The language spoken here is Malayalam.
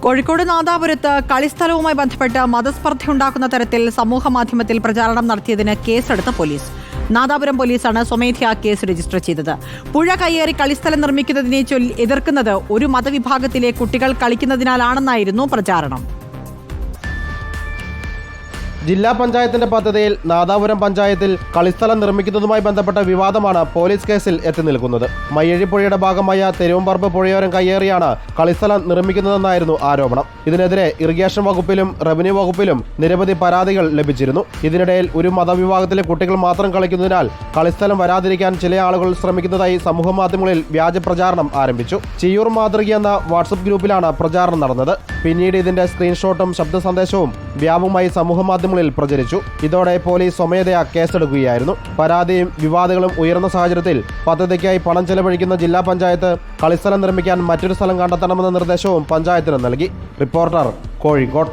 കോഴിക്കോട് നാദാപുരത്ത് കളിസ്ഥലവുമായി ബന്ധപ്പെട്ട് മതസ്പർദ്ധയുണ്ടാക്കുന്ന തരത്തിൽ സമൂഹമാധ്യമത്തിൽ പ്രചാരണം നടത്തിയതിന് കേസെടുത്ത പോലീസ്. നാദാപുരം പോലീസാണ് സ്വമേധയാ കേസ് രജിസ്റ്റർ ചെയ്തത്. പുഴ കയ്യേറി കളിസ്ഥലം നിർമ്മിക്കുന്നതിനെ എതിർക്കുന്നത് ഒരു മതവിഭാഗത്തിലെ കുട്ടികൾ കളിക്കുന്നതിനാലാണെന്നായിരുന്നു പ്രചാരണം. ജില്ലാ പഞ്ചായത്തിന്റെ പദ്ധതിയിൽ നാദാപുരം പഞ്ചായത്തിൽ കളിസ്ഥലം നിർമ്മിക്കുന്നതുമായി ബന്ധപ്പെട്ട വിവാദമാണ് പോലീസ് കേസിൽ എത്തി നിൽക്കുന്നത്. മയ്യഴിപ്പുഴയുടെ ഭാഗമായ തെരുവമ്പറമ്പ് പുഴയോരം കയ്യേറിയാണ് കളിസ്ഥലം നിർമ്മിക്കുന്നതെന്നായിരുന്നു ആരോപണം. ഇതിനെതിരെ ഇറിഗേഷൻ വകുപ്പിലും റവന്യൂ വകുപ്പിലും നിരവധി പരാതികൾ ലഭിച്ചിരുന്നു. ഇതിനിടയിൽ ഒരു മതവിഭാഗത്തിലെ കുട്ടികൾ മാത്രം കളിക്കുന്നതിനാൽ കളിസ്ഥലം വരാതിരിക്കാൻ ചില ആളുകൾ ശ്രമിക്കുന്നതായി സമൂഹമാധ്യമങ്ങളിൽ വ്യാജ പ്രചാരണം ആരംഭിച്ചു. ചിയൂർ മാതൃക എന്ന വാട്സപ്പ് ഗ്രൂപ്പിലാണ് പ്രചാരണം നടന്നത്. പിന്നീട് ഇതിന്റെ സ്ക്രീൻഷോട്ടും ശബ്ദ സന്ദേശവും വ്യാപകമായി സമൂഹമാധ്യമങ്ങളിൽ പ്രചരിച്ചു. ഇതോടെ പോലീസ് സ്വമേധയാ കേസെടുക്കുകയായിരുന്നു. പരാതിയും വിവാദങ്ങളും ഉയർന്ന സാഹചര്യത്തിൽ പദ്ധതിക്കായി പണം ചെലവഴിക്കുന്ന ജില്ലാ പഞ്ചായത്ത് കളിസ്ഥലം നിർമ്മിക്കാൻ മറ്റൊരു സ്ഥലം കണ്ടെത്തണമെന്ന നിർദ്ദേശവും പഞ്ചായത്തിന് നൽകി. റിപ്പോർട്ടർ, കോഴിക്കോട്.